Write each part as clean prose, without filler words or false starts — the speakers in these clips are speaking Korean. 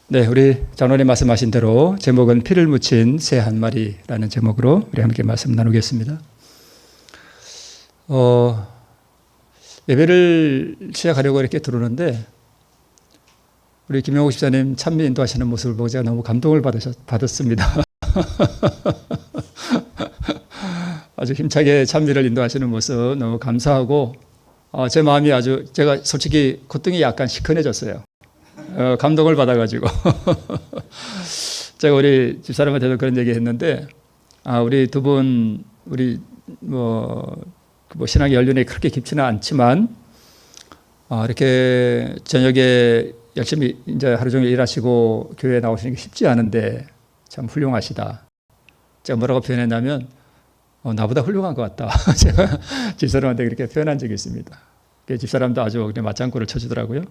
네, 우리 장로님 말씀하신 대로 제목은 피를 묻힌 새 한 마리라는 제목으로 우리 함께 말씀 나누겠습니다. 예배를 시작하려고 이렇게 들어오는데 우리 김영욱 집사님 찬미 인도하시는 모습을 보고 제가 너무 감동을 받았습니다. 아주 힘차게 찬미를 인도하시는 모습 너무 감사하고 제 마음이 제가 솔직히 콧등이 약간 시큰해졌어요. 감동을 받아가지고 제가 우리 집사람한테도 그런 얘기 했는데 우리 두 분 우리 신앙의 연륜이 그렇게 깊지는 않지만 이렇게 저녁에 열심히 이제 하루 종일 일하시고 교회에 나오시는 게 쉽지 않은데 참 훌륭하시다. 제가 뭐라고 표현했냐면 나보다 훌륭한 것 같다. 제가 집사람한테 그렇게 표현한 적이 있습니다. 집사람도 아주 그냥 맞장구를 쳐주더라고요.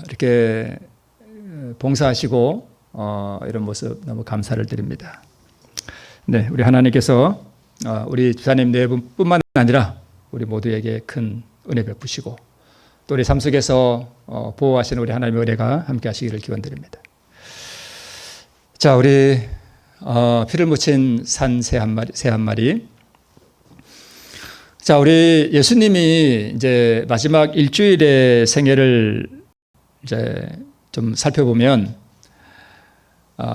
이렇게 봉사하시고 이런 모습 너무 감사를 드립니다. 네, 우리 하나님께서 우리 집사님 네 분뿐만 아니라 우리 모두에게 큰 은혜 베푸시고 또 우리 삶 속에서 보호하시는 우리 하나님의 은혜가 함께 하시기를 기원드립니다. 자, 우리 피를 묻힌 산 새 한 마리. 자, 우리 예수님이 이제 마지막 일주일의 생애를 이제 좀 살펴보면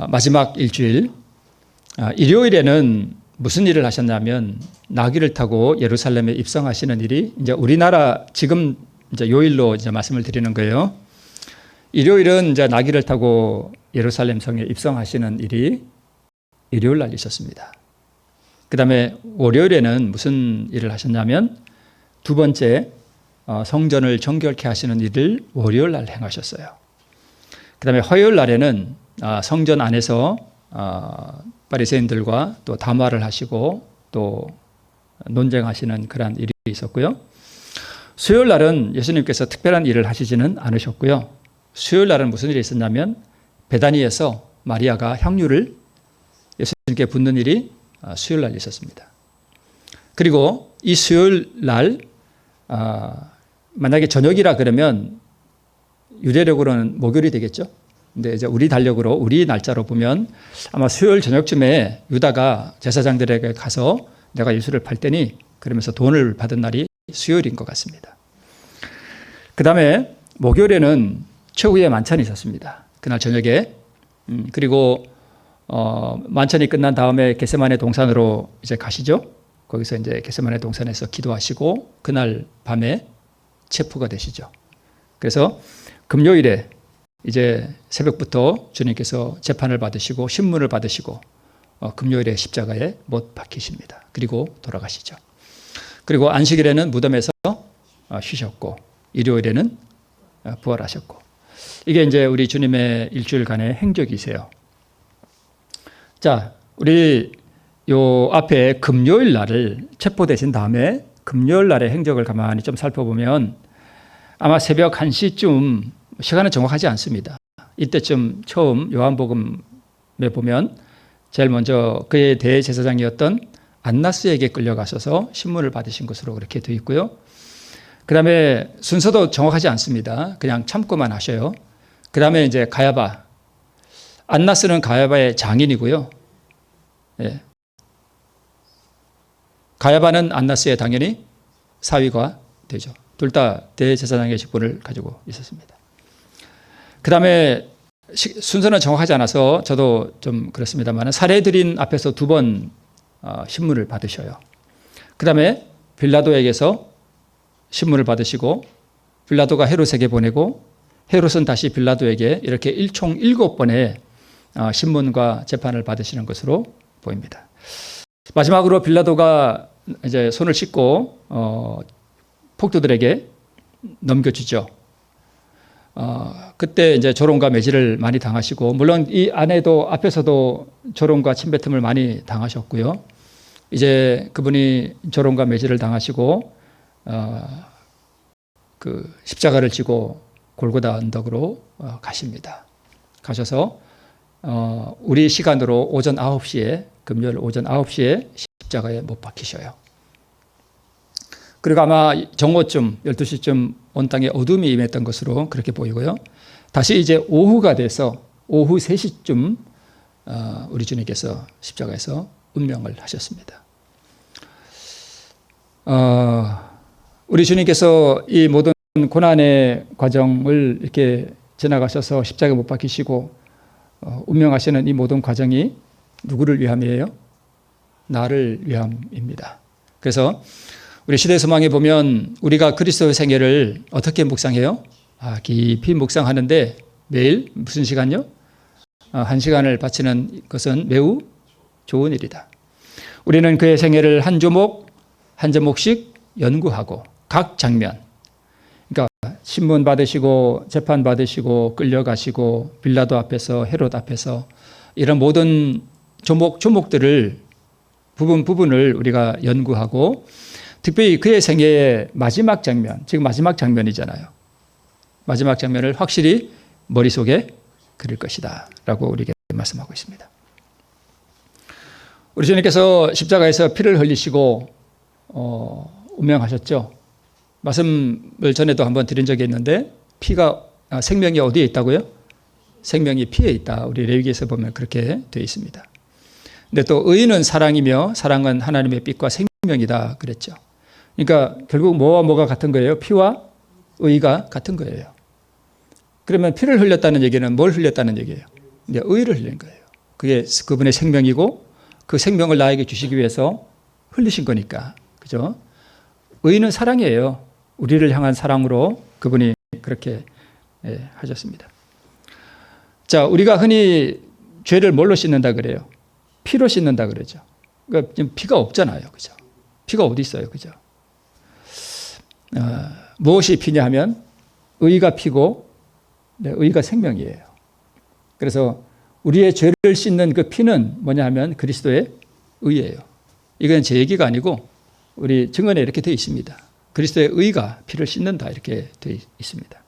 마지막 일주일 일요일에는 무슨 일을 하셨냐면 나귀를 타고 예루살렘에 입성하시는 일이 이제 우리나라 지금 이제 요일로 이제 말씀을 드리는 거예요. 일요일은 이제 나귀를 타고 예루살렘 성에 입성하시는 일이 일요일 날 있었습니다. 그 다음에 월요일에는 무슨 일을 하셨냐면 두 번째 성전을 정결케 하시는 일을 월요일 날 행하셨어요. 그 다음에 화요일 날에는 성전 안에서 바리새인들과 또 담화를 하시고 또 논쟁하시는 그런 일이 있었고요. 수요일 날은 예수님께서 특별한 일을 하시지는 않으셨고요. 수요일 날은 무슨 일이 있었냐면 베다니에서 마리아가 향유를 예수님께 붓는 일이 수요일 날 있었습니다. 그리고 이 수요일 날 만약에 저녁이라 그러면 유대력으로는 목요일이 되겠죠. 근데 이제 우리 달력으로 우리 날짜로 보면 아마 수요일 저녁쯤에 유다가 제사장들에게 가서 내가 예수를 팔 테니 그러면서 돈을 받은 날이 수요일인 것 같습니다. 그 다음에 목요일에는 최후의 만찬이 있었습니다. 그날 저녁에 그리고 만찬이 끝난 다음에 겟세마네 동산으로 이제 가시죠. 거기서 이제 겟세마네 동산에서 기도하시고 그날 밤에 체포가 되시죠. 그래서 금요일에 이제 새벽부터 주님께서 재판을 받으시고 신문을 받으시고 금요일에 십자가에 못 박히십니다. 그리고 돌아가시죠. 그리고 안식일에는 무덤에서 쉬셨고 일요일에는 부활하셨고 이게 이제 우리 주님의 일주일간의 행적이세요. 자, 우리 요 앞에 금요일 날을 체포되신 다음에 금요일 날의 행적을 가만히 좀 살펴보면 아마 새벽 1시쯤 시간은 정확하지 않습니다. 이때쯤 처음 요한복음에 보면 제일 먼저 그의 대제사장이었던 안나스에게 끌려가셔서 신문을 받으신 것으로 그렇게 되어 있고요. 그 다음에 순서도 정확하지 않습니다. 그냥 참고만 하셔요. 그 다음에 이제 가야바. 안나스는 가야바의 장인이고요. 예. 가야바는 안나스의 당연히 사위가 되죠. 둘 다 대제사장의 직분을 가지고 있었습니다. 그 다음에 순서는 정확하지 않아서 저도 좀 그렇습니다만 사례들인 앞에서 두 번 신문을 받으셔요. 그 다음에 빌라도에게서 신문을 받으시고 빌라도가 헤롯에게 보내고 헤롯은 다시 빌라도에게 이렇게 일총 7번의 신문과 재판을 받으시는 것으로 보입니다. 마지막으로 빌라도가 이제 손을 씻고 폭도들에게 넘겨주죠. 그때 이제 조롱과 매질을 많이 당하시고 물론 이 안에도 앞에서도 조롱과 침뱉음을 많이 당하셨고요. 이제 그분이 조롱과 매질을 당하시고 그 십자가를 지고 골고다 언덕으로 가십니다. 가셔서 우리 시간으로 오전 9시에 금요일 오전 9시에 십자가에 못 박히셔요. 그리고 아마 정오쯤 12시쯤 온 땅에 어둠이 임했던 것으로 그렇게 보이고요. 다시 이제 오후가 돼서 오후 3시쯤 우리 주님께서 십자가에서 운명을 하셨습니다. 우리 주님께서 이 모든 고난의 과정을 이렇게 지나가셔서 십자가에 못 박히시고 운명하시는 이 모든 과정이 누구를 위함이에요? 나를 위함입니다. 그래서 우리 시대 소망에 보면 우리가 그리스도의 생애를 어떻게 묵상해요? 깊이 묵상하는데 매일 무슨 시간요? 1시간을 바치는 것은 매우 좋은 일이다. 우리는 그의 생애를 한 조목 한 조목씩 연구하고 각 장면, 그러니까 신문 받으시고 재판 받으시고 끌려가시고 빌라도 앞에서 헤롯 앞에서 이런 모든 조목들을 부분을 우리가 연구하고 특별히 그의 생애의 마지막 장면, 지금 마지막 장면이잖아요. 마지막 장면을 확실히 머릿속에 그릴 것이다 라고 우리에게 말씀하고 있습니다. 우리 주님께서 십자가에서 피를 흘리시고 운명하셨죠. 말씀을 전에도 한번 드린 적이 있는데 생명이 어디에 있다고요? 생명이 피에 있다. 우리 레위기에서 보면 그렇게 되어 있습니다. 근데 또 의는 사랑이며 사랑은 하나님의 빛과 생명이다 그랬죠. 그러니까 결국 뭐와 뭐가 같은 거예요? 피와 의가 같은 거예요. 그러면 피를 흘렸다는 얘기는 뭘 흘렸다는 얘기예요? 이제 의를 흘린 거예요. 그게 그분의 생명이고 그 생명을 나에게 주시기 위해서 흘리신 거니까. 그죠? 의는 사랑이에요. 우리를 향한 사랑으로 그분이 그렇게 하셨습니다. 자, 우리가 흔히 죄를 뭘로 씻는다 그래요? 피로 씻는다 그러죠. 그러니까 지금 피가 없잖아요. 그죠? 피가 어디 있어요? 그죠? 무엇이 피냐 하면 의가 피고 의가 생명이에요. 그래서 우리의 죄를 씻는 그 피는 뭐냐 하면 그리스도의 의예요. 이건 제 얘기가 아니고 우리 증언에 이렇게 되어 있습니다. 그리스도의 의가 피를 씻는다 이렇게 되어 있습니다.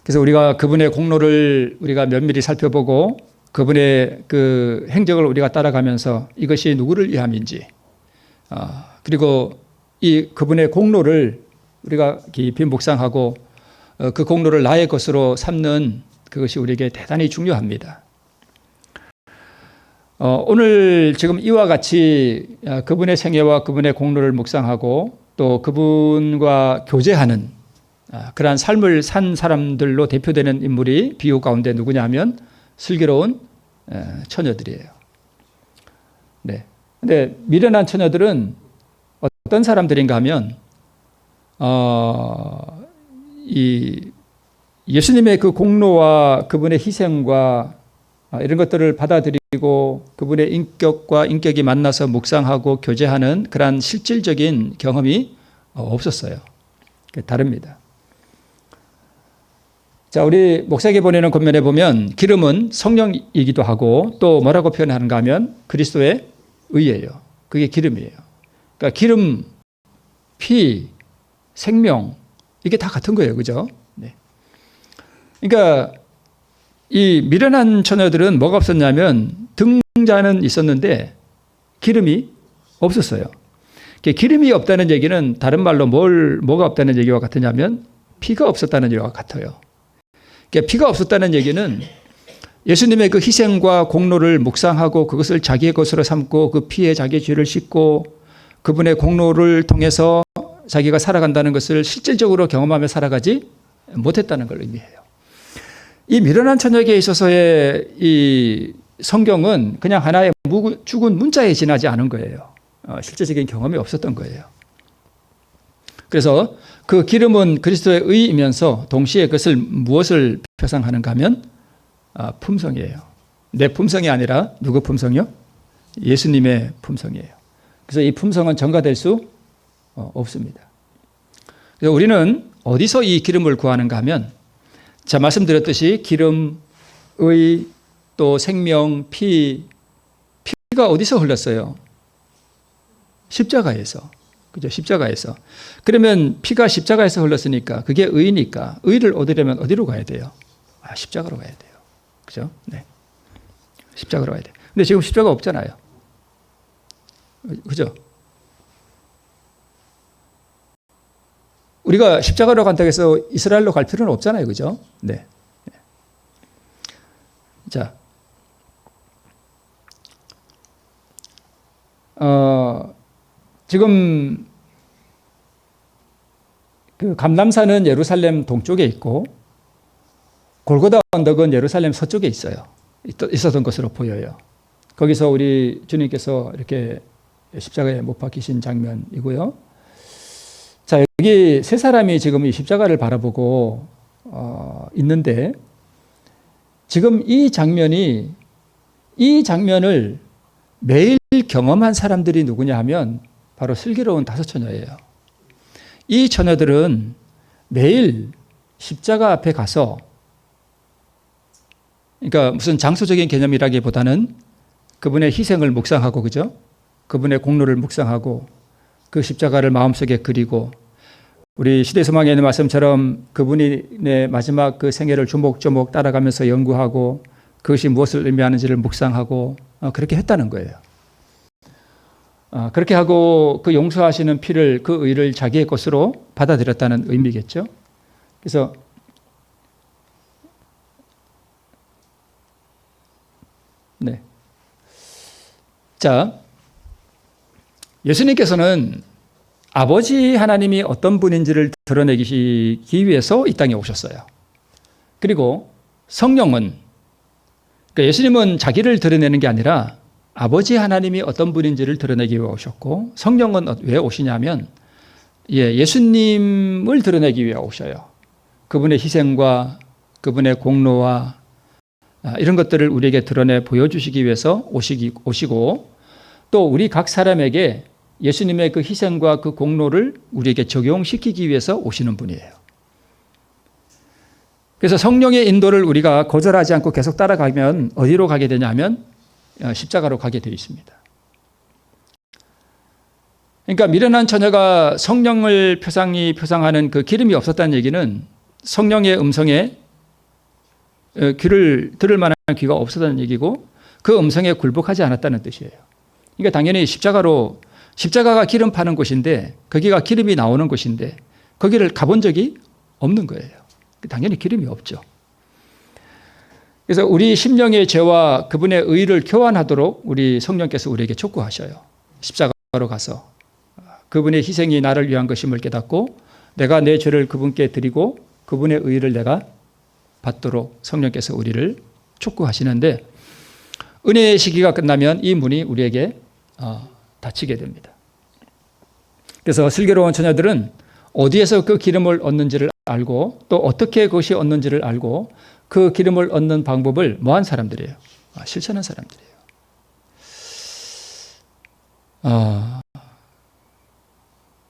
그래서 우리가 그분의 공로를 우리가 면밀히 살펴보고 그분의 그 행적을 우리가 따라가면서 이것이 누구를 위함인지 그리고 이 그분의 공로를 우리가 깊이 묵상하고 그 공로를 나의 것으로 삼는 그것이 우리에게 대단히 중요합니다. 오늘 지금 이와 같이 그분의 생애와 그분의 공로를 묵상하고 또 그분과 교제하는 그러한 삶을 산 사람들로 대표되는 인물이 비유 가운데 누구냐 하면 슬기로운 처녀들이에요. 네. 근데 미련한 처녀들은 어떤 사람들인가 하면 이 예수님의 그 공로와 그분의 희생과 이런 것들을 받아들이고 그분의 인격이 만나서 묵상하고 교제하는 그러한 실질적인 경험이 없었어요. 다릅니다. 자, 우리 목사에게 보내는 권면에 보면 기름은 성령이기도 하고 또 뭐라고 표현하는가 하면 그리스도의 의예요. 그게 기름이에요. 그러니까 기름, 피, 생명 이게 다 같은 거예요. 그죠? 네. 그러니까 이 미련한 처녀들은 뭐가 없었냐면 등자는 있었는데 기름이 없었어요. 기름이 없다는 얘기는 다른 말로 뭐가 없다는 얘기와 같으냐면 피가 없었다는 얘기와 같아요. 피가 없었다는 얘기는 예수님의 그 희생과 공로를 묵상하고 그것을 자기의 것으로 삼고 그 피에 자기의 죄를 씻고 그분의 공로를 통해서 자기가 살아간다는 것을 실질적으로 경험하며 살아가지 못했다는 걸 의미해요. 이 미련한 처녀에게 있어서의 이 성경은 그냥 하나의 죽은 문자에 지나지 않은 거예요. 실제적인 경험이 없었던 거예요. 그래서 그 기름은 그리스도의 의이면서 동시에 그것을 무엇을 표상하는가 하면 품성이에요. 내 품성이 아니라 누구 품성이요? 예수님의 품성이에요. 그래서 이 품성은 전가될 수 없습니다. 그래서 우리는 어디서 이 기름을 구하는가 하면 자, 말씀드렸듯이 기름, 의, 또 생명, 피가 어디서 흘렀어요? 십자가에서. 그죠? 십자가에서. 그러면 피가 십자가에서 흘렀으니까 그게 의니까 의를 얻으려면 어디로 가야 돼요? 십자가로 가야 돼요. 그죠? 네. 십자가로 가야 돼요. 근데 지금 십자가 없잖아요. 그죠? 우리가 십자가로 간다고 해서 이스라엘로 갈 필요는 없잖아요. 그죠? 네. 자, 지금 그 감람산은 예루살렘 동쪽에 있고 골고다 언덕은 예루살렘 서쪽에 있었던 것으로 보여요. 거기서 우리 주님께서 이렇게 십자가에 못 박히신 장면이고요. 자, 여기 세 사람이 지금 이 십자가를 바라보고 있는데 지금 이 장면을 매일 경험한 사람들이 누구냐 하면 바로 슬기로운 5처녀예요. 이 처녀들은 매일 십자가 앞에 가서, 그러니까 무슨 장소적인 개념이라기보다는 그분의 희생을 묵상하고, 그죠? 그분의 공로를 묵상하고 그 십자가를 마음속에 그리고 우리 시대소망에 있는 말씀처럼 그분의 마지막 그 생애를 조목조목 따라가면서 연구하고 그것이 무엇을 의미하는지를 묵상하고 그렇게 했다는 거예요. 그렇게 하고 그 용서하시는 피를, 그 의를 자기의 것으로 받아들였다는 의미겠죠. 그래서 네. 자, 예수님께서는 아버지 하나님이 어떤 분인지를 드러내기 위해서 이 땅에 오셨어요. 그리고 성령은, 그러니까 예수님은 자기를 드러내는 게 아니라 아버지 하나님이 어떤 분인지를 드러내기 위해 오셨고, 성령은 왜 오시냐면 예수님을 드러내기 위해 오셔요. 그분의 희생과 그분의 공로와 이런 것들을 우리에게 드러내 보여주시기 위해서 오시고, 또 우리 각 사람에게 예수님의 그 희생과 그 공로를 우리에게 적용시키기 위해서 오시는 분이에요. 그래서 성령의 인도를 우리가 거절하지 않고 계속 따라가면 어디로 가게 되냐면 십자가로 가게 되어 있습니다. 그러니까 미련한 처녀가 성령을 표상하는 그 기름이 없었다는 얘기는 성령의 음성에 귀를 들을 만한 귀가 없었다는 얘기고, 그 음성에 굴복하지 않았다는 뜻이에요. 그러니까 당연히 십자가가 기름 파는 곳인데, 거기가 기름이 나오는 곳인데 거기를 가본 적이 없는 거예요. 당연히 기름이 없죠. 그래서 우리 심령의 죄와 그분의 의를 교환하도록 우리 성령께서 우리에게 촉구하셔요. 십자가로 가서 그분의 희생이 나를 위한 것임을 깨닫고 내가 내 죄를 그분께 드리고 그분의 의를 내가 받도록 성령께서 우리를 촉구하시는데, 은혜의 시기가 끝나면 이 문이 우리에게 닫히게 됩니다. 그래서 슬기로운 처녀들은 어디에서 그 기름을 얻는지를 알고, 또 어떻게 그것이 얻는지를 알고, 그 기름을 얻는 방법을 뭐한 사람들이에요? 실천한 사람들이에요.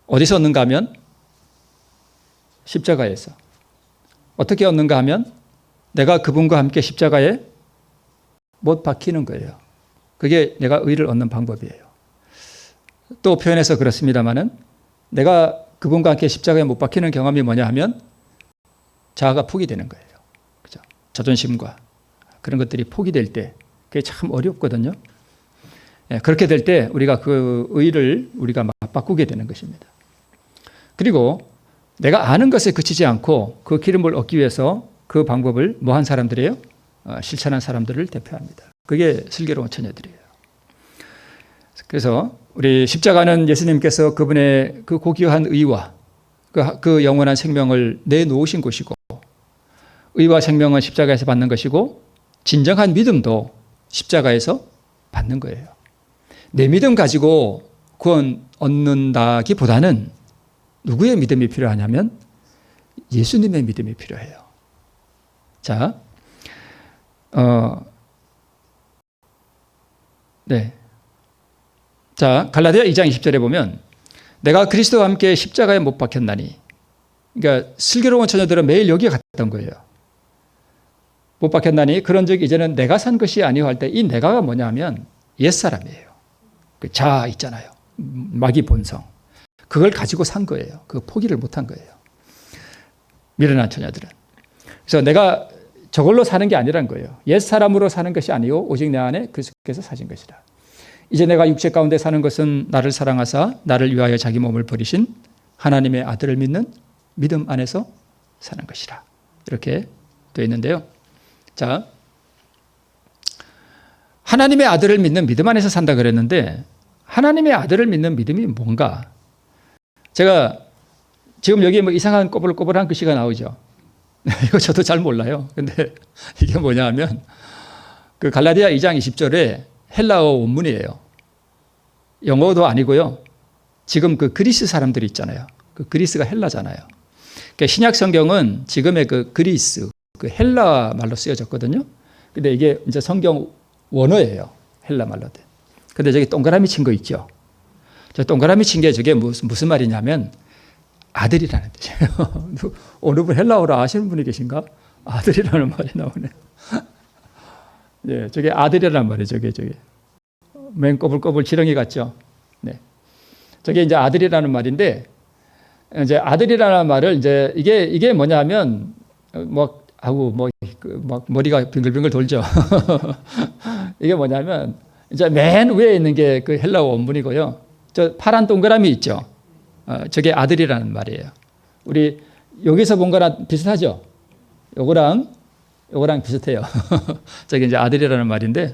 어디서 얻는가 하면 십자가에서. 어떻게 얻는가 하면 내가 그분과 함께 십자가에 못 박히는 거예요. 그게 내가 의를 얻는 방법이에요. 또 표현해서 그렇습니다마는 내가 그분과 함께 십자가에 못 박히는 경험이 뭐냐 하면 자아가 포기되는 거예요. 그죠? 자존심과 그런 것들이 포기될 때 그게 참 어렵거든요. 그렇게 될 때 우리가 그 의를 우리가 막 바꾸게 되는 것입니다. 그리고 내가 아는 것에 그치지 않고 그 기름을 얻기 위해서 그 방법을 뭐한 사람들이에요? 실천한 사람들을 대표합니다. 그게 슬기로운 처녀들이에요. 그래서 우리 십자가는 예수님께서 그분의 그 고귀한 의와 그 영원한 생명을 내놓으신 곳이고, 의와 생명은 십자가에서 받는 것이고, 진정한 믿음도 십자가에서 받는 거예요. 내 믿음 가지고 구원 얻는다기보다는 누구의 믿음이 필요하냐면 예수님의 믿음이 필요해요. 자, 네. 자, 갈라디아 2장 20절에 보면 내가 그리스도와 함께 십자가에 못 박혔나니, 그러니까 슬기로운 처녀들은 매일 여기에 갔던 거예요. 못 박혔나니 그런즉 이제는 내가 산 것이 아니오 할 때 이 내가가 뭐냐면 옛사람이에요. 그 자아 있잖아요. 마귀 본성. 그걸 가지고 산 거예요. 그 포기를 못한 거예요. 미련한 처녀들은. 그래서 내가 저걸로 사는 게 아니란 거예요. 옛사람으로 사는 것이 아니오 오직 내 안에 그리스도께서 사신 것이라. 이제 내가 육체 가운데 사는 것은 나를 사랑하사 나를 위하여 자기 몸을 버리신 하나님의 아들을 믿는 믿음 안에서 사는 것이라. 이렇게 되어 있는데요. 자, 하나님의 아들을 믿는 믿음 안에서 산다 그랬는데 하나님의 아들을 믿는 믿음이 뭔가? 제가 지금 여기 뭐 이상한 꼬불꼬불한 글씨가 나오죠. 이거 저도 잘 몰라요. 근데 이게 뭐냐 하면 그 갈라디아 2장 20절에 헬라어 원문이에요. 영어도 아니고요. 지금 그 그리스 사람들이 있잖아요. 그 그리스가 헬라잖아요. 그러니까 신약 성경은 지금의 그 그리스, 그 헬라 말로 쓰여졌거든요. 근데 이게 이제 성경 원어예요. 헬라 말로 된. 근데 저기 동그라미 친 거 있죠. 저 동그라미 친 게 저게 무슨 말이냐면 아들이라는 뜻이에요. 어느 분 헬라어로 아시는 분이 계신가? 아들이라는 말이 나오네요. 예, 저게 아들이라는 말이에요. 저게. 맨 꼬불꼬불 지렁이 같죠? 네. 저게 이제 아들이라는 말인데, 이제 아들이라는 말을 이제 이게 뭐냐면, 막 머리가 빙글빙글 돌죠. 이게 뭐냐면, 이제 맨 위에 있는 게 그 헬라어 원문이고요. 저 파란 동그라미 있죠? 저게 아들이라는 말이에요. 우리 여기서 본 거랑 비슷하죠? 요거랑 비슷해요. 저게 이제 아들이라는 말인데,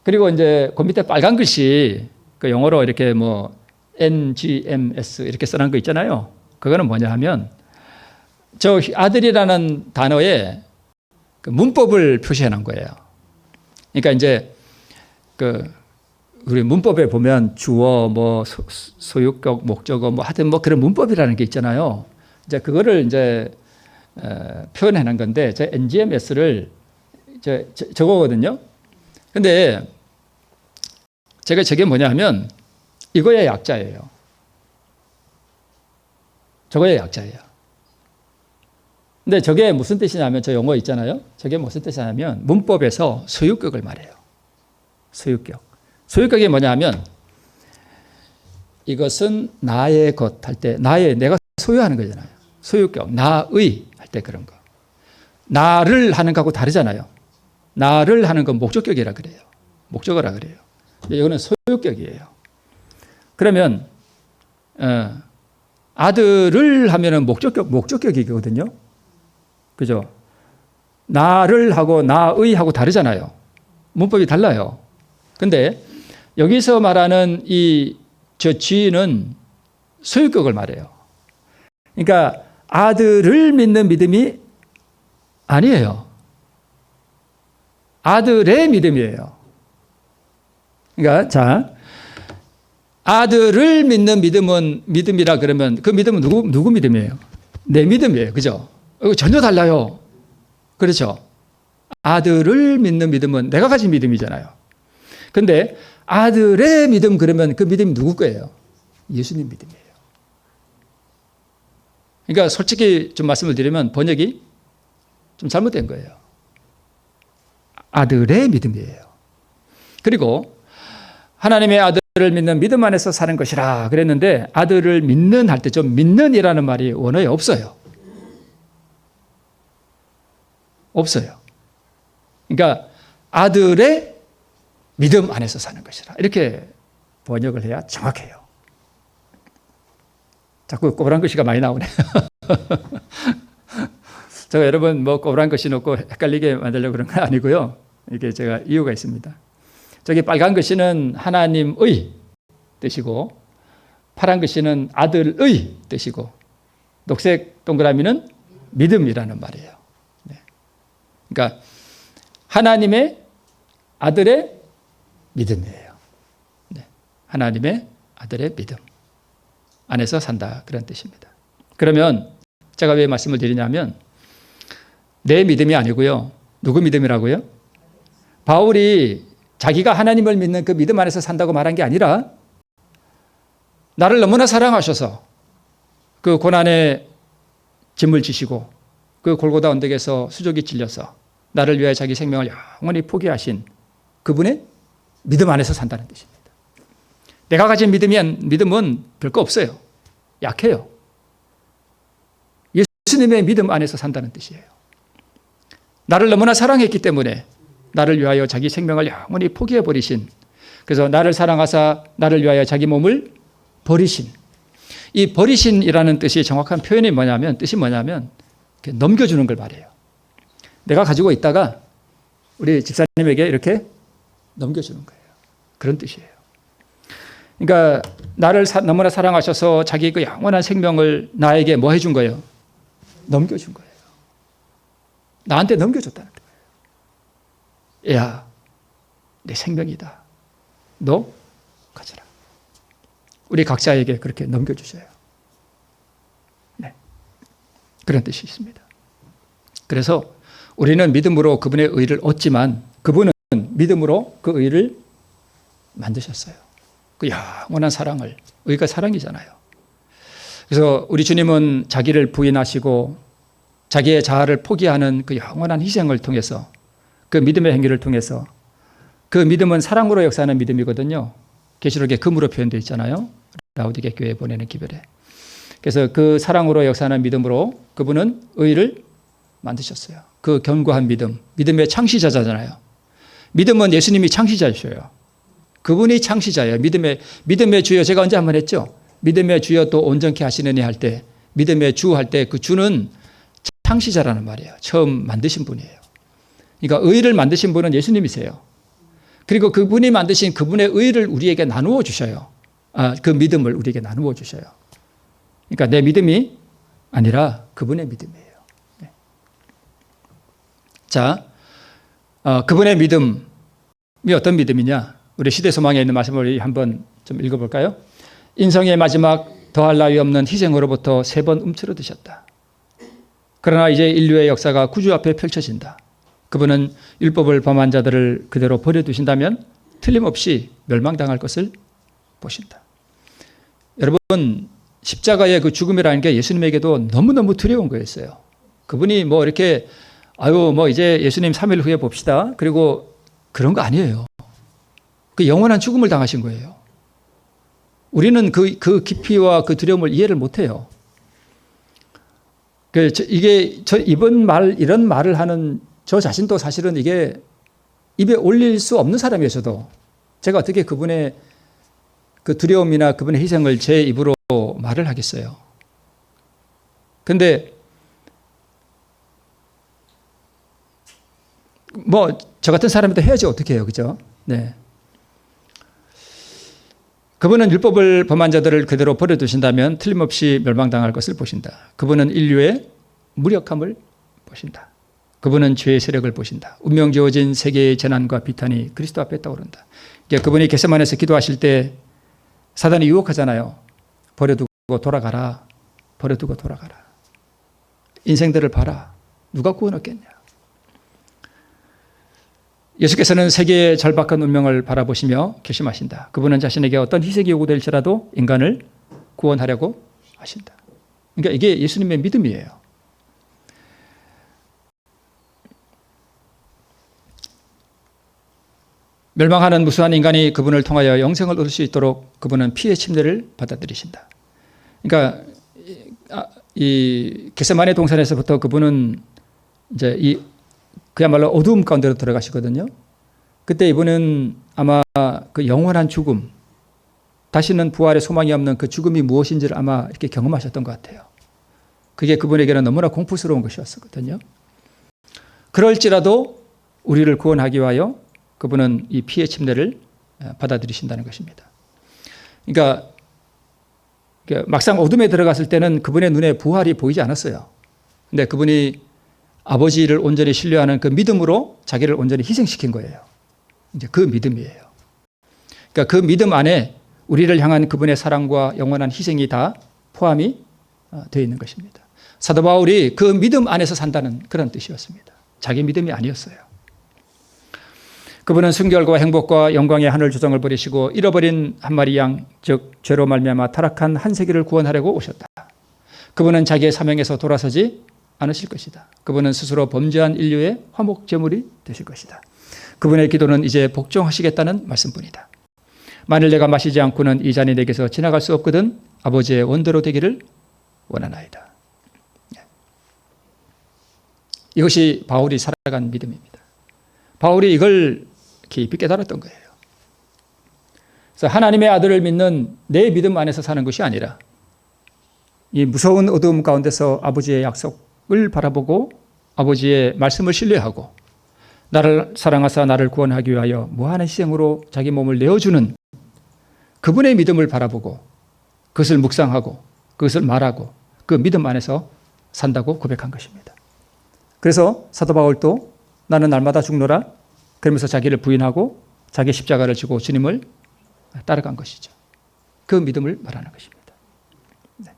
그리고 이제 그 밑에 빨간 글씨, 그 영어로 이렇게 뭐 NGMS 이렇게 써놓은 거 있잖아요. 그거는 뭐냐 하면, 저 아들이라는 단어에 그 문법을 표시해 놓은 거예요. 그러니까 이제 우리 문법에 보면 주어, 뭐 소유격, 목적어, 뭐 하여튼 뭐 그런 문법이라는 게 있잖아요. 이제 그거를 이제 표현해 놓은 건데, 저 NGMS를 저거거든요. 근데 제가 저게 뭐냐 하면 이거의 약자예요. 저거의 약자예요. 근데 저게 무슨 뜻이냐면, 저 용어 있잖아요. 저게 무슨 뜻이냐면 문법에서 소유격을 말해요. 소유격. 소유격이 뭐냐 하면 이것은 나의 것 할 때, 내가 소유하는 거잖아요. 소유격, 나의 할 때 그런 거. 나를 하는 거하고 다르잖아요. 나를 하는 건 목적격이라 그래요. 목적어라 그래요. 이거는 소유격이에요. 그러면 아들을 하면은 목적격이거든요. 그죠? 나를 하고 나의 하고 다르잖아요. 문법이 달라요. 근데 여기서 말하는 저 G는 소유격을 말해요. 그러니까 아들을 믿는 믿음이 아니에요. 아들의 믿음이에요. 그러니까 자, 아들을 믿는 믿음이라 그러면 그 믿음은 누구 믿음이에요? 내 믿음이에요. 그죠? 이거 전혀 달라요. 그렇죠? 아들을 믿는 믿음은 내가 가진 믿음이잖아요. 근데 아들의 믿음 그러면 그 믿음이 누구 거예요? 예수님 믿음이에요. 그러니까 솔직히 좀 말씀을 드리면 번역이 좀 잘못된 거예요. 아들의 믿음이에요. 그리고 하나님의 아들을 믿는 믿음 안에서 사는 것이라 그랬는데, 아들을 믿는 할 때 좀 믿는이라는 말이 원어에 없어요. 없어요. 그러니까 아들의 믿음 안에서 사는 것이라 이렇게 번역을 해야 정확해요. 자꾸 꼬불한 글씨가 많이 나오네요. 제가 여러분 뭐 꼬불한 글씨 넣고 헷갈리게 만들려고 그런 건 아니고요. 이게 제가 이유가 있습니다. 저기 빨간 글씨는 하나님의 뜻이고, 파란 글씨는 아들의 뜻이고, 녹색 동그라미는 믿음이라는 말이에요. 네. 그러니까 하나님의 아들의 믿음이에요. 네. 하나님의 아들의 믿음 안에서 산다, 그런 뜻입니다. 그러면 제가 왜 말씀을 드리냐면, 내 믿음이 아니고요. 누구 믿음이라고요? 바울이 자기가 하나님을 믿는 그 믿음 안에서 산다고 말한 게 아니라, 나를 너무나 사랑하셔서 그 고난의 짐을 지시고 그 골고다 언덕에서 수족이 찔려서 나를 위하여 자기 생명을 영원히 포기하신 그분의 믿음 안에서 산다는 뜻입니다. 내가 가진 믿음은 별거 없어요. 약해요. 예수님의 믿음 안에서 산다는 뜻이에요. 나를 너무나 사랑했기 때문에 나를 위하여 자기 생명을 영원히 포기해버리신, 그래서 나를 사랑하사 나를 위하여 자기 몸을 버리신, 이 버리신이라는 뜻이 정확한 표현이 뭐냐면, 뜻이 뭐냐면 넘겨주는 걸 말해요. 내가 가지고 있다가 우리 집사님에게 이렇게 넘겨주는 거예요. 그런 뜻이에요. 그러니까 나를 너무나 사랑하셔서 자기 그 영원한 생명을 나에게 뭐 해준 거예요? 넘겨준 거예요. 나한테 넘겨줬다는 거예요. 야, 내 생명이다. 너 가져라. 우리 각자에게 그렇게 넘겨주셔요. 네, 그런 뜻이 있습니다. 그래서 우리는 믿음으로 그분의 의를 얻지만 그분은 믿음으로 그 의를 만드셨어요. 그 영원한 사랑을, 의가 사랑이잖아요. 그래서 우리 주님은 자기를 부인하시고 자기의 자아를 포기하는 그 영원한 희생을 통해서 그 믿음의 행위를 통해서 그 믿음은 사랑으로 역사하는 믿음이거든요. 계시록에 금으로 표현되어 있잖아요. 라오디게 교회에 보내는 기별에. 그래서 그 사랑으로 역사하는 믿음으로 그분은 의를 만드셨어요. 그 견고한 믿음, 믿음의 창시자잖아요. 믿음은 예수님이 창시자이셔요. 그분이 창시자예요. 믿음의 주여, 제가 언제 한번 했죠? 믿음의 주여 또 온전케 하시느니 할 때, 믿음의 주 할 때 그 주는 창시자라는 말이에요. 처음 만드신 분이에요. 그러니까 의를 만드신 분은 예수님이세요. 그리고 그분이 만드신 그분의 의를 우리에게 나누어 주셔요. 그 믿음을 우리에게 나누어 주셔요. 그러니까 내 믿음이 아니라 그분의 믿음이에요. 네. 자, 그분의 믿음이 어떤 믿음이냐? 우리 시대소망에 있는 말씀을 한번 좀 읽어볼까요? 인성의 마지막 더할 나위 없는 희생으로부터 3번 움츠러드셨다. 그러나 이제 인류의 역사가 구주 앞에 펼쳐진다. 그분은 율법을 범한 자들을 그대로 버려두신다면 틀림없이 멸망당할 것을 보신다. 여러분, 십자가의 그 죽음이라는 게 예수님에게도 너무너무 두려운 거였어요. 그분이 뭐 이렇게 이제 예수님 3일 후에 봅시다. 그리고 그런 거 아니에요. 그 영원한 죽음을 당하신 거예요. 우리는 그 깊이와 그 두려움을 이해를 못해요. 이런 말을 하는 저 자신도 사실은 이게 입에 올릴 수 없는 사람이어서도 제가 어떻게 그분의 그 두려움이나 그분의 희생을 제 입으로 말을 하겠어요. 근데 저 같은 사람이도 해야지 어떻게 해요. 그죠? 네. 그분은 율법을 범한 자들을 그대로 버려두신다면 틀림없이 멸망당할 것을 보신다. 그분은 인류의 무력함을 보신다. 그분은 죄의 세력을 보신다. 운명 지어진 세계의 재난과 비탄이 그리스도 앞에 떠오른다. 그분이 겟세마네에서 기도하실 때 사단이 유혹하잖아요. 버려두고 돌아가라. 버려두고 돌아가라. 인생들을 봐라. 누가 구원 얻겠냐. 예수께서는 세계의 절박한 운명을 바라보시며 결심하신다. 그분은 자신에게 어떤 희생이 요구될지라도 인간을 구원하려고 하신다. 그러니까 이게 예수님의 믿음이에요. 멸망하는 무수한 인간이 그분을 통하여 영생을 얻을 수 있도록 그분은 피의 침례를 받아들이신다. 그러니까 이 겟세마네 동산에서부터 그분은 이제 그야말로 어두움 가운데로 들어가시거든요. 그때 이분은 아마 그 영원한 죽음, 다시는 부활의 소망이 없는 그 죽음이 무엇인지를 아마 이렇게 경험하셨던 것 같아요. 그게 그분에게는 너무나 공포스러운 것이었거든요. 그럴지라도 우리를 구원하기 위하여 그분은 이 피의 침례를 받아들이신다는 것입니다. 그러니까 막상 어둠에 들어갔을 때는 그분의 눈에 부활이 보이지 않았어요. 근데 그분이 아버지를 온전히 신뢰하는 그 믿음으로 자기를 온전히 희생시킨 거예요. 이제 그 믿음이에요. 그러니까 그 믿음 안에 우리를 향한 그분의 사랑과 영원한 희생이 다 포함이 되어 있는 것입니다. 사도 바울이 그 믿음 안에서 산다는 그런 뜻이었습니다. 자기 믿음이 아니었어요. 그분은 순결과 행복과 영광의 하늘 조정을 버리시고 잃어버린 한 마리 양, 즉 죄로 말미암아 타락한 한 세계를 구원하려고 오셨다. 그분은 자기의 사명에서 돌아서지 않으실 것이다. 그분은 스스로 범죄한 인류의 화목 제물이 되실 것이다. 그분의 기도는 이제 복종하시겠다는 말씀뿐이다. 만일 내가 마시지 않고는 이 잔이 내게서 지나갈 수 없거든 아버지의 원대로 되기를 원하나이다. 이것이 바울이 살아간 믿음입니다. 바울이 이걸 깊이 깨달았던 거예요. 그래서 하나님의 아들을 믿는 내 믿음 안에서 사는 것이 아니라 이 무서운 어두움 가운데서 아버지의 약속을 바라보고 아버지의 말씀을 신뢰하고 나를 사랑하사 나를 구원하기 위하여 무한한 희생으로 자기 몸을 내어주는 그분의 믿음을 바라보고 그것을 묵상하고 그것을 말하고 그 믿음 안에서 산다고 고백한 것입니다. 그래서 사도 바울도 나는 날마다 죽노라 그러면서 자기를 부인하고 자기 십자가를 지고 주님을 따라간 것이죠. 그 믿음을 말하는 것입니다. 네.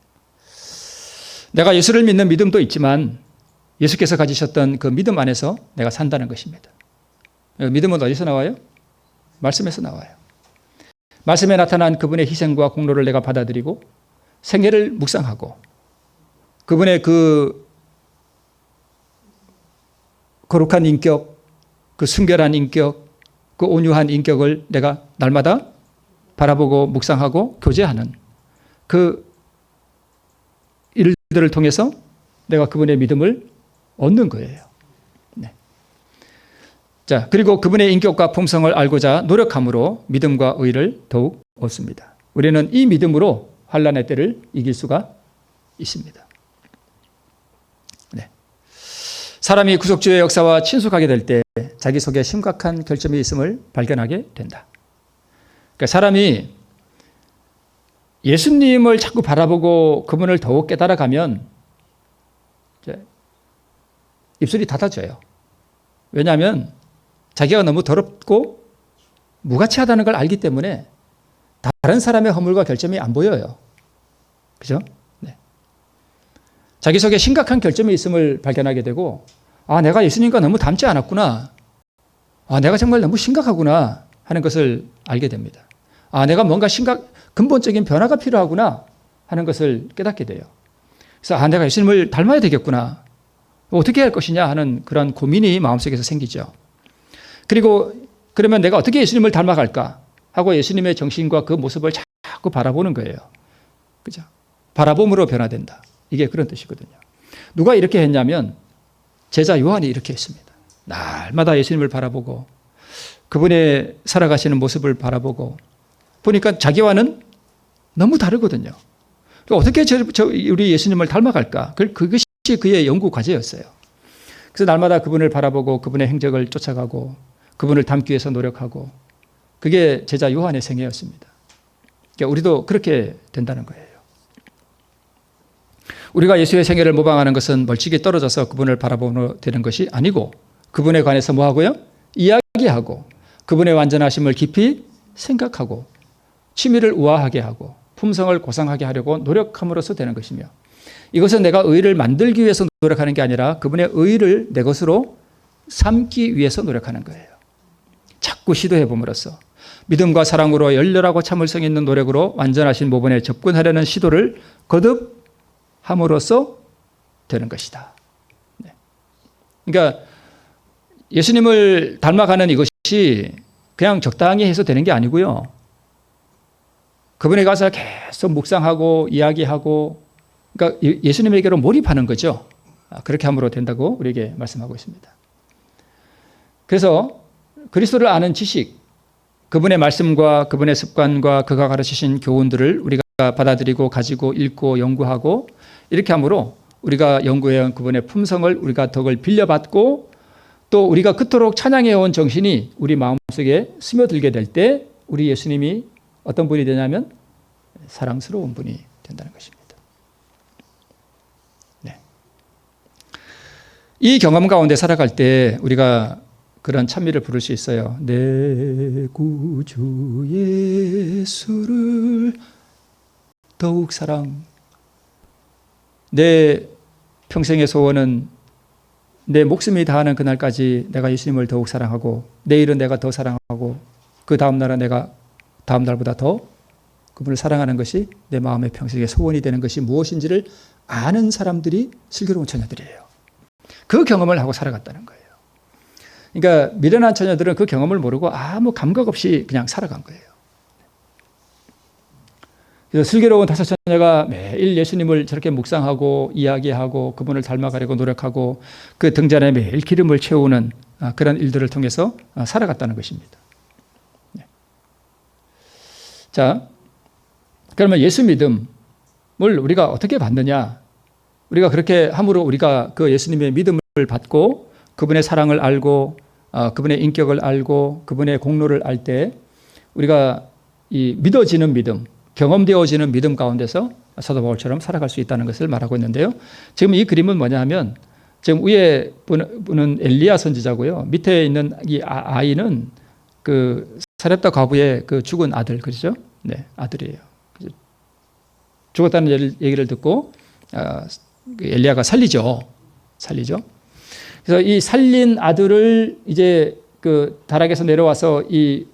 내가 예수를 믿는 믿음도 있지만 예수께서 가지셨던 그 믿음 안에서 내가 산다는 것입니다. 믿음은 어디서 나와요? 말씀에서 나와요. 말씀에 나타난 그분의 희생과 공로를 내가 받아들이고 생애를 묵상하고 그분의 그 거룩한 인격, 그 순결한 인격, 그 온유한 인격을 내가 날마다 바라보고 묵상하고 교제하는 그 일들을 통해서 내가 그분의 믿음을 얻는 거예요. 네. 자, 그리고 그분의 인격과 품성을 알고자 노력함으로 믿음과 의를 더욱 얻습니다. 우리는 이 믿음으로 환난의 때를 이길 수가 있습니다. 네. 사람이 구속주의 역사와 친숙하게 될 때 자기 속에 심각한 결점이 있음을 발견하게 된다. 그러니까 사람이 예수님을 자꾸 바라보고 그분을 더욱 깨달아가면 입술이 닫아져요. 왜냐하면 자기가 너무 더럽고 무가치하다는 걸 알기 때문에 다른 사람의 허물과 결점이 안 보여요. 그죠? 네. 자기 속에 심각한 결점이 있음을 발견하게 되고 내가 예수님과 너무 닮지 않았구나. 내가 정말 너무 심각하구나 하는 것을 알게 됩니다. 내가 뭔가 근본적인 변화가 필요하구나 하는 것을 깨닫게 돼요. 그래서 내가 예수님을 닮아야 되겠구나. 어떻게 할 것이냐 하는 그런 고민이 마음속에서 생기죠. 그리고 그러면 내가 어떻게 예수님을 닮아갈까 하고 예수님의 정신과 그 모습을 자꾸 바라보는 거예요. 그죠? 바라봄으로 변화된다. 이게 그런 뜻이거든요. 누가 이렇게 했냐면 제자 요한이 이렇게 했습니다. 날마다 예수님을 바라보고 그분의 살아가시는 모습을 바라보고 보니까 자기와는 너무 다르거든요. 어떻게 우리 예수님을 닮아갈까? 그것이 그의 연구 과제였어요. 그래서 날마다 그분을 바라보고 그분의 행적을 쫓아가고 그분을 닮기 위해서 노력하고 그게 제자 요한의 생애였습니다. 그러니까 우리도 그렇게 된다는 거예요. 우리가 예수의 생애를 모방하는 것은 멀찍이 떨어져서 그분을 바라보며 되는 것이 아니고 그분에 관해서 뭐 하고요? 이야기하고 그분의 완전하심을 깊이 생각하고 취미를 우아하게 하고 품성을 고상하게 하려고 노력함으로써 되는 것이며 이것은 내가 의를 만들기 위해서 노력하는 게 아니라 그분의 의를 내 것으로 삼기 위해서 노력하는 거예요. 자꾸 시도해 봄으로써 믿음과 사랑으로 열렬하고 참을성 있는 노력으로 완전하신 모본에 접근하려는 시도를 거듭함으로써 되는 것이다. 네. 그러니까 예수님을 닮아가는 이것이 그냥 적당히 해서 되는 게 아니고요. 그분에 가서 계속 묵상하고 이야기하고 그러니까 예수님에게로 몰입하는 거죠. 그렇게 함으로 된다고 우리에게 말씀하고 있습니다. 그래서 그리스도를 아는 지식, 그분의 말씀과 그분의 습관과 그가 가르치신 교훈들을 우리가 받아들이고 가지고 읽고 연구하고 이렇게 함으로 우리가 연구해온 그분의 품성을 우리가 덕을 빌려받고 또 우리가 그토록 찬양해온 정신이 우리 마음속에 스며들게 될 때 우리 예수님이 어떤 분이 되냐면 사랑스러운 분이 된다는 것입니다. 네. 이 경험 가운데 살아갈 때 우리가 그런 찬미를 부를 수 있어요. 내 구주 예수를 더욱 사랑. 내 평생의 소원은 내 목숨이 다하는 그날까지 내가 예수님을 더욱 사랑하고 내일은 내가 더 사랑하고 그 다음 날은 내가 다음 날보다 더 그분을 사랑하는 것이 내 마음의 평생의 소원이 되는 것이 무엇인지를 아는 사람들이 슬기로운 처녀들이에요. 그 경험을 하고 살아갔다는 거예요. 그러니까 미련한 처녀들은 그 경험을 모르고 아무 감각 없이 그냥 살아간 거예요. 그래서 슬기로운 다섯 처녀가 매일 예수님을 저렇게 묵상하고 이야기하고 그분을 닮아가려고 노력하고 그 등잔에 매일 기름을 채우는 그런 일들을 통해서 살아갔다는 것입니다. 자, 그러면 예수 믿음을 우리가 어떻게 받느냐? 우리가 그렇게 함으로 우리가 그 예수님의 믿음을 받고 그분의 사랑을 알고 그분의 인격을 알고 그분의 공로를 알 때 우리가 이 믿어지는 믿음, 경험되어지는 믿음 가운데서 사도 바울처럼 살아갈 수 있다는 것을 말하고 있는데요. 지금 이 그림은 뭐냐 하면 지금 위에 분은 엘리야 선지자고요. 밑에 있는 이 아이는 그 사렙다 과부의 그 죽은 아들, 그렇죠? 네, 아들이에요. 죽었다는 얘기를 듣고 엘리야가 살리죠. 그래서 이 살린 아들을 이제 그 다락에서 내려와서 이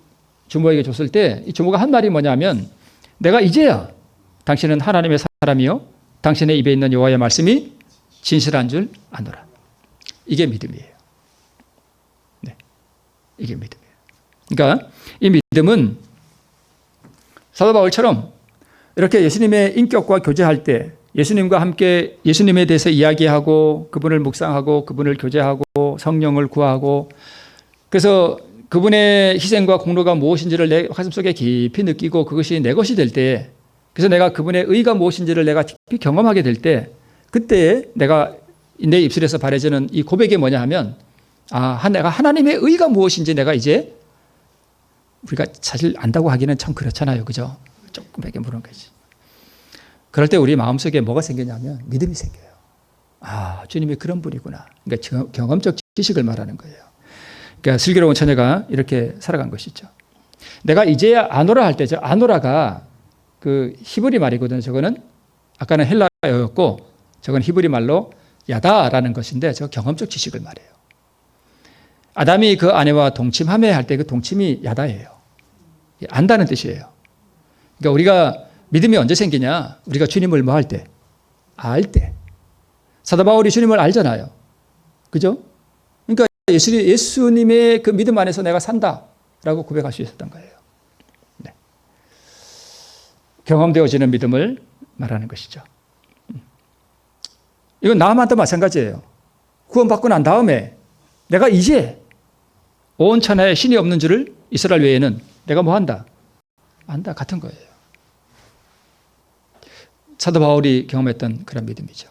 주모에게 줬을 때 이 주모가 한 말이 뭐냐면 내가 이제야 당신은 하나님의 사람이요 당신의 입에 있는 여호와의 말씀이 진실한 줄 아노라. 이게 믿음이에요. 네, 이게 믿음이에요. 그러니까 이 믿음은 사도 바울처럼 이렇게 예수님의 인격과 교제할 때 예수님과 함께 예수님에 대해서 이야기하고 그분을 묵상하고 그분을 교제하고 성령을 구하고 그래서 그분의 희생과 공로가 무엇인지를 내 가슴속에 깊이 느끼고 그것이 내 것이 될 때 그래서 내가 그분의 의가 무엇인지를 내가 깊이 경험하게 될 때 그때 내가 내 입술에서 발해지는 이 고백이 뭐냐 하면 내가 하나님의 의가 무엇인지 내가 이제 우리가 사실 안다고 하기는 참 그렇잖아요. 그죠? 조금밖에 모르는 거지. 그럴 때 우리 마음속에 뭐가 생기냐면 믿음이 생겨요. 주님이 그런 분이구나. 그러니까 경험적 지식을 말하는 거예요. 그러니까 슬기로운 처녀가 이렇게 살아간 것이죠. 내가 이제야 아노라 할 때죠. 아노라가 그 히브리 말이거든요. 저거는 아까는 헬라어였고 저건 히브리 말로 야다라는 것인데 저 경험적 지식을 말해요. 아담이 그 아내와 동침하며 할 때 그 동침이 야다예요. 안다는 뜻이에요. 그러니까 우리가 믿음이 언제 생기냐? 우리가 주님을 뭐 할 때? 알 때. 사도 바울이 주님을 알잖아요. 그죠? 그러니까 예수님의 그 믿음 안에서 내가 산다라고 고백할 수 있었던 거예요. 네. 경험되어지는 믿음을 말하는 것이죠. 이건 나만도 마찬가지예요. 구원받고 난 다음에 내가 이제 온 천하에 신이 없는 줄을 이스라엘 외에는 내가 뭐 한다? 안다. 같은 거예요. 사도 바울이 경험했던 그런 믿음이죠.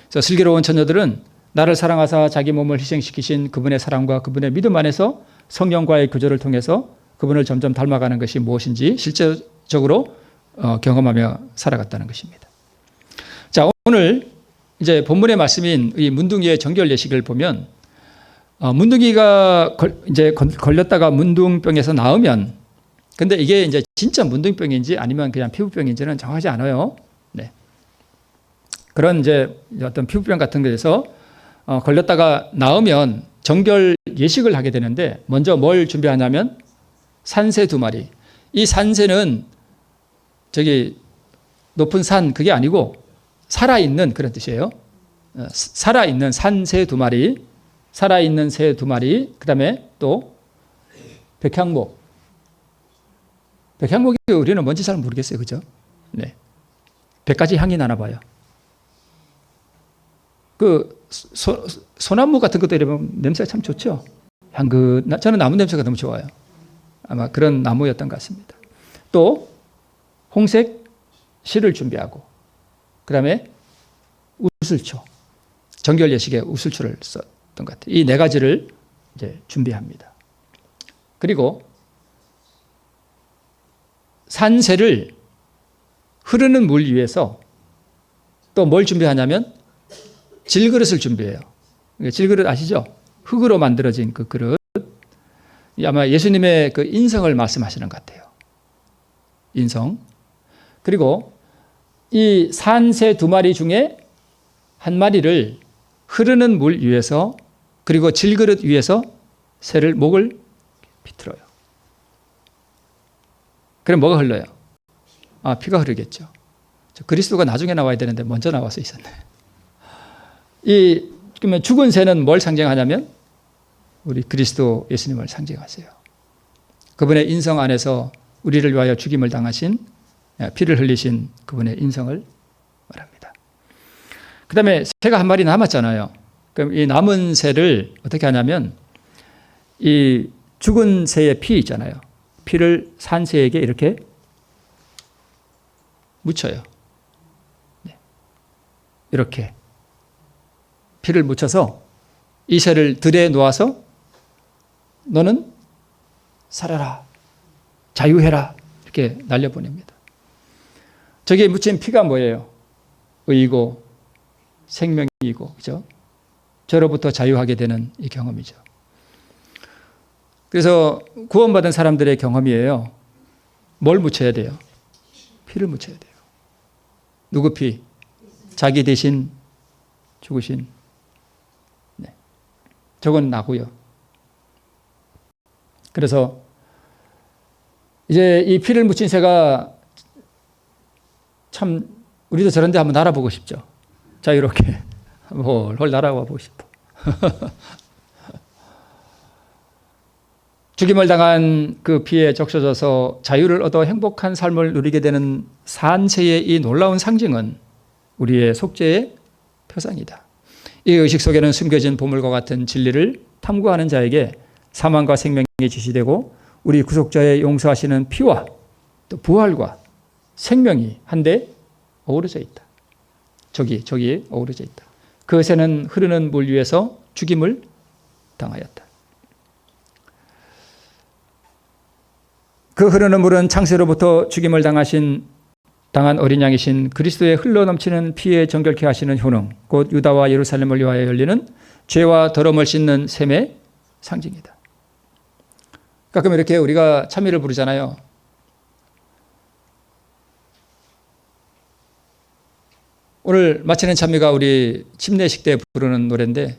그래서 슬기로운 처녀들은 나를 사랑하사 자기 몸을 희생시키신 그분의 사랑과 그분의 믿음 안에서 성령과의 교제를 통해서 그분을 점점 닮아가는 것이 무엇인지 실제적으로 경험하며 살아갔다는 것입니다. 자, 오늘 이제 본문의 말씀인 이 문둥이의 정결 예식을 보면 문둥이가 이제 걸렸다가 문둥병에서 나으면 근데 이게 이제 진짜 문둥병인지 아니면 그냥 피부병인지는 정확하지 않아요. 네. 그런 이제 어떤 피부병 같은 데서 걸렸다가 나으면 정결 예식을 하게 되는데 먼저 뭘 준비하냐면 산새 2마리. 이 산새는 저기 높은 산 그게 아니고 살아있는 그런 뜻이에요. 살아있는 산새 2마리, 살아있는 새 2마리, 그 다음에 또 백향목. 백향목이 우리는 뭔지 잘 모르겠어요. 그죠? 네. 100가지 향이 나나 봐요. 그 소나무 같은 것도 이러면 냄새가 참 좋죠. 저는 나무 냄새가 너무 좋아요. 아마 그런 나무였던 것 같습니다. 또 홍색 실을 준비하고 그 다음에 우슬초. 정결 예식에 우슬초를 썼던 것 같아요. 이 4가지를 이제 준비합니다. 그리고 산새를 흐르는 물 위에서 또 뭘 준비하냐면 질그릇을 준비해요. 질그릇 아시죠? 흙으로 만들어진 그 그릇. 아마 예수님의 그 인성을 말씀하시는 것 같아요. 인성. 그리고 이 산새 2마리 중에 1마리를 흐르는 물 위에서 그리고 질그릇 위에서 새를 목을 비틀어요. 그럼 뭐가 흘러요? 피가 흐르겠죠. 그리스도가 나중에 나와야 되는데 먼저 나와서 있었네. 그러면 죽은 새는 뭘 상징하냐면 우리 그리스도 예수님을 상징하세요. 그분의 인성 안에서 우리를 위하여 죽임을 당하신 피를 흘리신 그분의 인성을 말합니다. 그 다음에 새가 1마리 남았잖아요. 그럼 이 남은 새를 어떻게 하냐면 이 죽은 새의 피 있잖아요. 피를 산새에게 이렇게 묻혀요. 이렇게 피를 묻혀서 이 새를 들에 놓아서 너는 살아라. 자유해라. 이렇게 날려보냅니다. 저기에 묻힌 피가 뭐예요? 의이고 생명이고, 그죠? 죄로부터 자유하게 되는 이 경험이죠. 그래서 구원받은 사람들의 경험이에요. 뭘 묻혀야 돼요? 피를 묻혀야 돼요. 누구 피? 자기 대신 죽으신. 네. 저건 나고요. 그래서 이제 이 피를 묻힌 새가 참 우리도 저런 데 한번 날아보고 싶죠. 자유롭게 홀 날아와 보고 싶어. 죽임을 당한 그 피에 적셔져서 자유를 얻어 행복한 삶을 누리게 되는 산새의 이 놀라운 상징은 우리의 속죄의 표상이다. 이 의식 속에는 숨겨진 보물과 같은 진리를 탐구하는 자에게 사망과 생명이 지시되고 우리 구속자의 용서하시는 피와 또 부활과 생명이 한데 어우러져 있다. 저기 어우러져 있다. 그 새는 흐르는 물 위에서 죽임을 당하였다. 그 흐르는 물은 창세로부터 죽임을 당한 어린 양이신 그리스도의 흘러넘치는 피에 정결케 하시는 효능, 곧 유다와 예루살렘을 위하여 열리는 죄와 더러움을 씻는 셈의 상징이다. 가끔 이렇게 우리가 찬미를 부르잖아요. 오늘 마치는 찬미가 우리 침례식 때 부르는 노래인데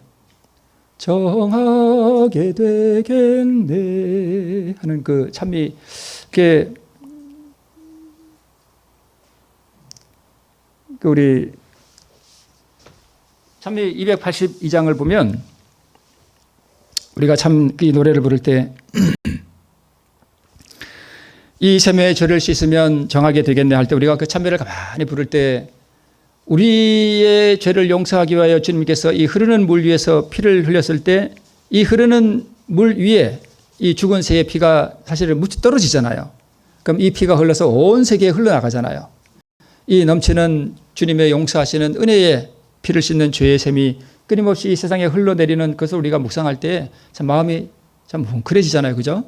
정하게 되겠네 하는 그 찬미, 이렇게 우리 찬미 282장을 보면 우리가 참 이 노래를 부를 때 이 셈의 죄를 씻으면 정하게 되겠네 할 때 우리가 그 찬미를 가만히 부를 때 우리의 죄를 용서하기 위하여 주님께서 이 흐르는 물 위에서 피를 흘렸을 때 이 흐르는 물 위에 이 죽은 새의 피가 사실은 묻혀 떨어지잖아요. 그럼 이 피가 흘러서 온 세계에 흘러나가잖아요. 이 넘치는 주님의 용서하시는 은혜의 피를 씻는 죄의 셈이 끊임없이 이 세상에 흘러내리는 것을 우리가 묵상할 때 참 마음이 참 뭉클해지잖아요. 그죠?